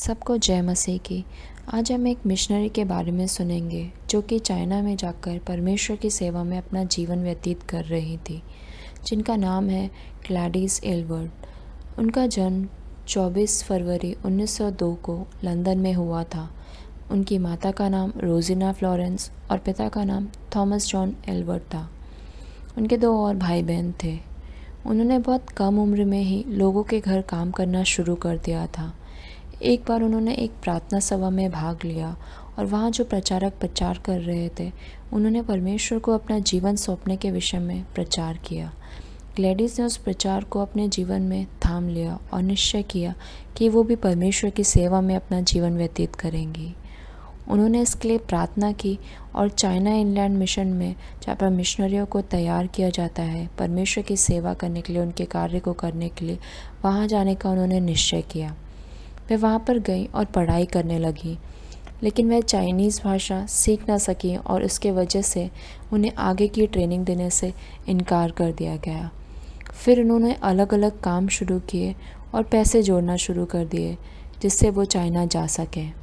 सबको जय मसीह की। आज हम एक मिशनरी के बारे में सुनेंगे जो कि चाइना में जाकर परमेश्वर की सेवा में अपना जीवन व्यतीत कर रही थी, जिनका नाम है ग्लैडिस एलवर्ट। उनका जन्म 24 फरवरी 1902 को लंदन में हुआ था। उनकी माता का नाम रोजिना फ्लोरेंस और पिता का नाम थॉमस जॉन एलवर्ट था। उनके 2 और भाई बहन थे। उन्होंने बहुत कम उम्र में ही लोगों के घर काम करना शुरू कर दिया था। एक बार उन्होंने एक प्रार्थना सभा में भाग लिया और वहाँ जो प्रचारक प्रचार कर रहे थे उन्होंने परमेश्वर को अपना जीवन सौंपने के विषय में प्रचार किया। ग्लैडिस ने उस प्रचार को अपने जीवन में थाम लिया और निश्चय किया कि वो भी परमेश्वर की सेवा में अपना जीवन व्यतीत करेंगी। उन्होंने इसके लिए प्रार्थना की और चाइना इंग्लैंड मिशन में, जहाँ पर मिशनरियों को तैयार किया जाता है परमेश्वर की सेवा करने के लिए, उनके कार्य को करने के लिए, वहाँ जाने का उन्होंने निश्चय किया। वे वहाँ पर गई और पढ़ाई करने लगी, लेकिन वह चाइनीज़ भाषा सीख ना सकी और उसके वजह से उन्हें आगे की ट्रेनिंग देने से इनकार कर दिया गया। फिर उन्होंने अलग अलग काम शुरू किए और पैसे जोड़ना शुरू कर दिए जिससे वो चाइना जा सकें।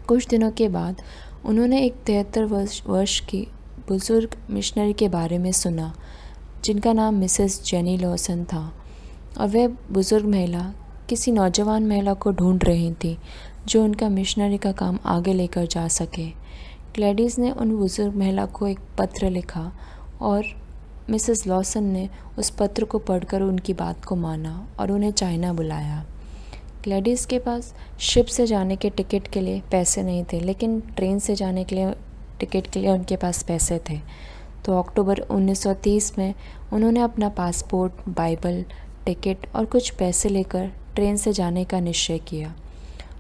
कुछ दिनों के बाद उन्होंने एक 73 वर्ष की बुज़ुर्ग मिशनरी के बारे में सुना जिनका नाम मिसेस जेनी लॉसन था, और वह बुज़ुर्ग महिला किसी नौजवान महिला को ढूंढ रही थी जो उनका मिशनरी का काम आगे लेकर जा सके। ग्लैडिस ने उन बुज़ुर्ग महिला को एक पत्र लिखा और मिसेस लॉसन ने उस पत्र को पढ़कर उनकी बात को माना और उन्हें चाइना बुलाया। ग्लैडिस के पास शिप से जाने के टिकट के लिए पैसे नहीं थे, लेकिन ट्रेन से जाने के लिए टिकट के लिए उनके पास पैसे थे। तो अक्टूबर 1930 में उन्होंने अपना पासपोर्ट, बाइबल, टिकट और कुछ पैसे लेकर ट्रेन से जाने का निश्चय किया।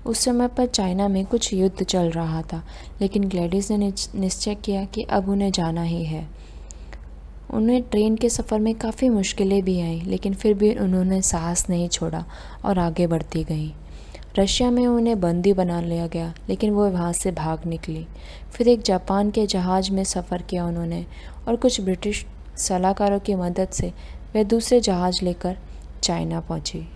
उस समय पर चाइना में कुछ युद्ध चल रहा था, लेकिन ग्लैडिस ने निश्चय किया कि अब उन्हें जाना ही है। उन्हें ट्रेन के सफ़र में काफ़ी मुश्किलें भी आईं, लेकिन फिर भी उन्होंने साहस नहीं छोड़ा और आगे बढ़ती गईं। रशिया में उन्हें बंदी बना लिया गया, लेकिन वो वहाँ से भाग निकली। फिर एक जापान के जहाज़ में सफ़र किया उन्होंने, और कुछ ब्रिटिश सलाहकारों की मदद से वह दूसरे जहाज़ लेकर चाइना पहुँची।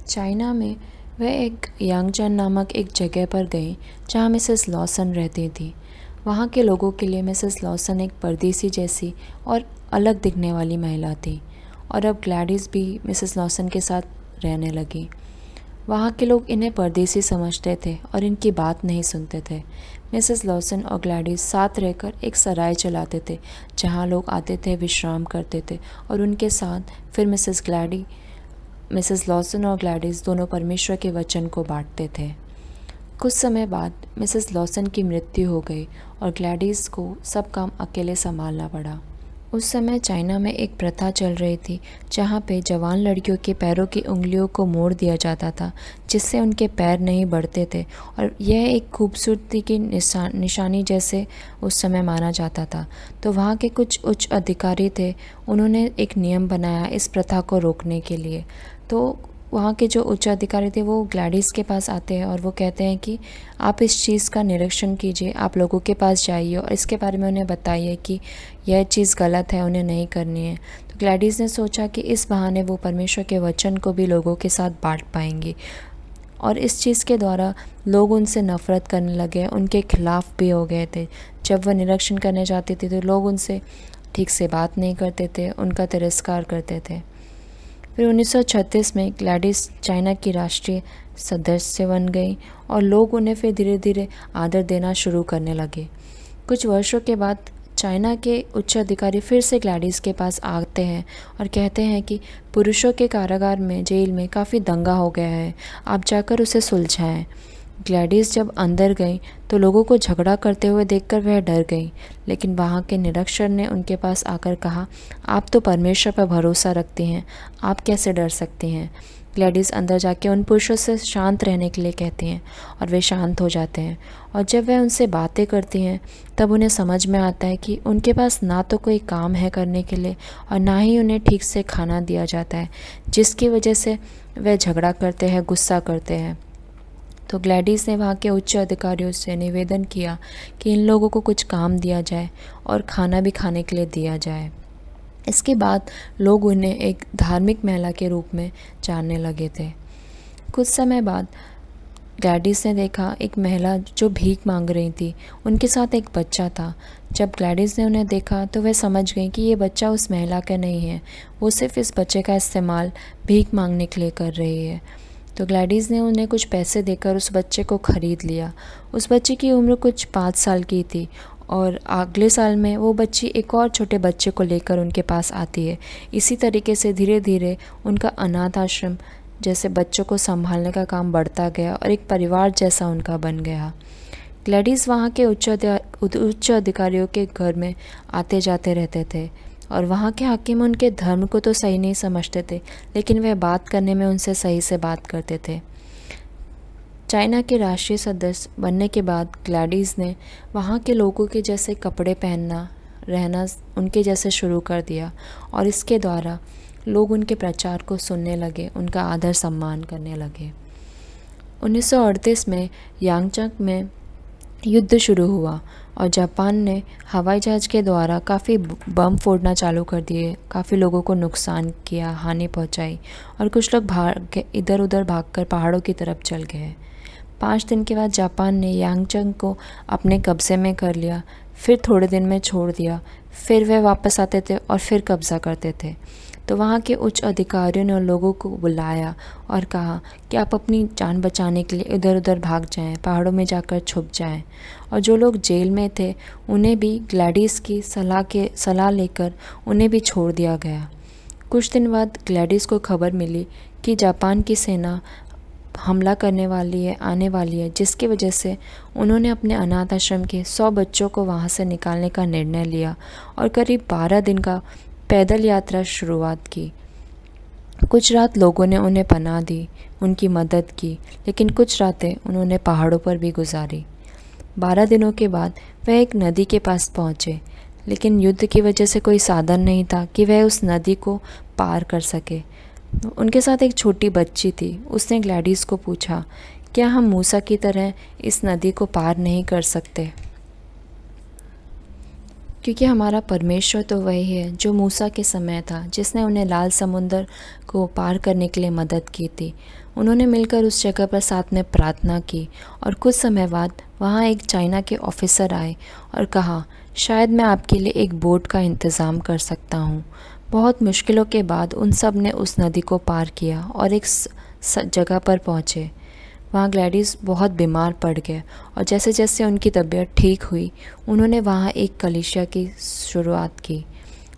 चाइना में वह एक यांगचन नामक एक जगह पर गई जहाँ मिसेस लॉसन रहती थी। वहाँ के लोगों के लिए मिसेस लॉसन एक परदेसी जैसी और अलग दिखने वाली महिला थी, और अब ग्लैडिस भी मिसेस लॉसन के साथ रहने लगी। वहाँ के लोग इन्हें परदेसी समझते थे और इनकी बात नहीं सुनते थे। मिसेस लॉसन और ग्लैडिस साथ रहकर एक सराय चलाते थे जहाँ लोग आते थे, विश्राम करते थे, और उनके साथ फिर मिसेस लॉसन और ग्लैडिस दोनों परमेश्वर के वचन को बांटते थे। कुछ समय बाद मिसेस लॉसन की मृत्यु हो गई और ग्लैडिस को सब काम अकेले संभालना पड़ा। उस समय चाइना में एक प्रथा चल रही थी जहाँ पे जवान लड़कियों के पैरों की उंगलियों को मोड़ दिया जाता था, जिससे उनके पैर नहीं बढ़ते थे, और यह एक खूबसूरती की निशानी जैसे उस समय माना जाता था। तो वहाँ के कुछ उच्च अधिकारी थे, उन्होंने एक नियम बनाया इस प्रथा को रोकने के लिए। तो वहाँ के जो उच्च अधिकारी थे वो ग्लैडिस के पास आते हैं और वो कहते हैं कि आप इस चीज़ का निरीक्षण कीजिए, आप लोगों के पास जाइए और इसके बारे में उन्हें बताइए कि यह चीज़ गलत है, उन्हें नहीं करनी है। तो ग्लैडिस ने सोचा कि इस बहाने वो परमेश्वर के वचन को भी लोगों के साथ बांट पाएंगी, और इस चीज़ के द्वारा लोग उनसे नफ़रत करने लगे, उनके खिलाफ़ भी हो गए थे। जब वह निरीक्षण करने जाती थी तो लोग उनसे ठीक से बात नहीं करते थे, उनका तिरस्कार करते थे। फिर 1936 में ग्लैडिस चाइना की राष्ट्रीय सदस्य बन गई और लोग उन्हें फिर धीरे धीरे आदर देना शुरू करने लगे। कुछ वर्षों के बाद चाइना के उच्च अधिकारी फिर से ग्लैडिस के पास आते हैं और कहते हैं कि पुरुषों के कारागार में, जेल में काफ़ी दंगा हो गया है, आप जाकर उसे सुलझाएं। ग्लैडिस जब अंदर गई तो लोगों को झगड़ा करते हुए देखकर वह डर गई, लेकिन वहाँ के निरीक्षक ने उनके पास आकर कहा, आप तो परमेश्वर पर भरोसा रखती हैं, आप कैसे डर सकती हैं। ग्लैडिस अंदर जाके उन पुरुषों से शांत रहने के लिए कहती हैं और वे शांत हो जाते हैं, और जब वह उनसे बातें करती हैं तब उन्हें समझ में आता है कि उनके पास ना तो कोई काम है करने के लिए और ना ही उन्हें ठीक से खाना दिया जाता है, जिसकी वजह से वह झगड़ा करते हैं, गुस्सा करते हैं। तो ग्लैडिस ने वहाँ के उच्च अधिकारियों से निवेदन किया कि इन लोगों को कुछ काम दिया जाए और खाना भी खाने के लिए दिया जाए। इसके बाद लोग उन्हें एक धार्मिक महिला के रूप में जानने लगे थे। कुछ समय बाद ग्लैडिस ने देखा एक महिला जो भीख मांग रही थी, उनके साथ एक बच्चा था। जब ग्लैडिस ने उन्हें देखा तो वह समझ गई कि ये बच्चा उस महिला का नहीं है, वो सिर्फ इस बच्चे का इस्तेमाल भीख मांगने के लिए कर रही है। तो ग्लैडिस ने उन्हें कुछ पैसे देकर उस बच्चे को ख़रीद लिया। उस बच्चे की उम्र कुछ 5 साल की थी और अगले साल में वो बच्ची एक और छोटे बच्चे को लेकर उनके पास आती है। इसी तरीके से धीरे धीरे उनका अनाथ आश्रम जैसे बच्चों को संभालने का काम बढ़ता गया और एक परिवार जैसा उनका बन गया। ग्लैडिस वहाँ के उच्च अधिकारियों के घर में आते जाते रहते थे और वहाँ के हाकिम उनके धर्म को तो सही नहीं समझते थे, लेकिन वह बात करने में उनसे सही से बात करते थे। चाइना के राष्ट्रीय सदस्य बनने के बाद ग्लैडिस ने वहाँ के लोगों के जैसे कपड़े पहनना, रहना उनके जैसे शुरू कर दिया और इसके द्वारा लोग उनके प्रचार को सुनने लगे, उनका आदर सम्मान करने लगे। 1938 में यांगचंग में युद्ध शुरू हुआ और जापान ने हवाई जहाज़ के द्वारा काफ़ी बम फोड़ना चालू कर दिए, काफ़ी लोगों को नुकसान किया, हानि पहुंचाई और कुछ लोग इधर उधर भागकर पहाड़ों की तरफ चल गए। 5 दिन के बाद जापान ने यांगचंग को अपने कब्ज़े में कर लिया, फिर थोड़े दिन में छोड़ दिया, फिर वे वापस आते थे और फिर कब्ज़ा करते थे। तो वहाँ के उच्च अधिकारियों ने लोगों को बुलाया और कहा कि आप अपनी जान बचाने के लिए इधर उधर भाग जाएं, पहाड़ों में जाकर छुप जाएं। और जो लोग जेल में थे उन्हें भी ग्लैडिस की सलाह लेकर उन्हें भी छोड़ दिया गया। कुछ दिन बाद ग्लैडिस को खबर मिली कि जापान की सेना हमला करने वाली है, आने वाली है, जिसकी वजह से उन्होंने अपने अनाथ आश्रम के 100 बच्चों को वहाँ से निकालने का निर्णय लिया और करीब 12 दिन का पैदल यात्रा शुरुआत की। कुछ रात लोगों ने उन्हें पनाह दी, उनकी मदद की, लेकिन कुछ रातें उन्होंने पहाड़ों पर भी गुजारी। 12 दिनों के बाद वह एक नदी के पास पहुँचे, लेकिन युद्ध की वजह से कोई साधन नहीं था कि वह उस नदी को पार कर सके। उनके साथ एक छोटी बच्ची थी। उसने ग्लैडिस को पूछा, क्या हम मूसा की तरह इस नदी को पार नहीं कर सकते? क्योंकि हमारा परमेश्वर तो वही है जो मूसा के समय था, जिसने उन्हें लाल समुंदर को पार करने के लिए मदद की थी। उन्होंने मिलकर उस जगह पर साथ में प्रार्थना की और कुछ समय बाद वहाँ एक चाइना के ऑफिसर आए और कहा, शायद मैं आपके लिए एक बोट का इंतज़ाम कर सकता हूँ। बहुत मुश्किलों के बाद उन सब ने उस नदी को पार किया और एक जगह पर पहुँचे। वहाँ ग्लैडिस बहुत बीमार पड़ गए और जैसे जैसे उनकी तबीयत ठीक हुई उन्होंने वहाँ एक कलीसिया की शुरुआत की।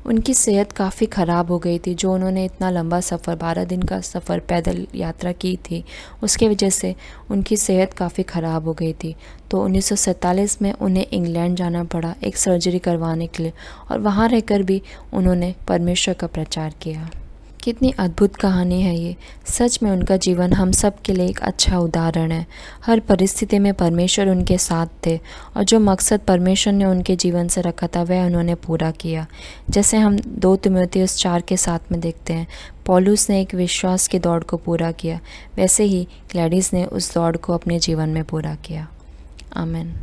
उनकी सेहत काफ़ी ख़राब हो गई थी। जो उन्होंने इतना लंबा सफ़र 12 दिन का सफ़र पैदल यात्रा की थी, उसके वजह से उनकी सेहत काफ़ी ख़राब हो गई थी। तो 1947 में उन्हें इंग्लैंड जाना पड़ा एक सर्जरी करवाने के लिए और वहाँ रहकर भी उन्होंने परमेश्वर का प्रचार किया। कितनी अद्भुत कहानी है ये। सच में उनका जीवन हम सब के लिए एक अच्छा उदाहरण है। हर परिस्थिति में परमेश्वर उनके साथ थे और जो मकसद परमेश्वर ने उनके जीवन से रखा था वह उन्होंने पूरा किया। जैसे हम 2 तीमुथियुस 4 के 7 में देखते हैं, पौलुस ने एक विश्वास की दौड़ को पूरा किया, वैसे ही ग्लैडिस ने उस दौड़ को अपने जीवन में पूरा किया। आमीन।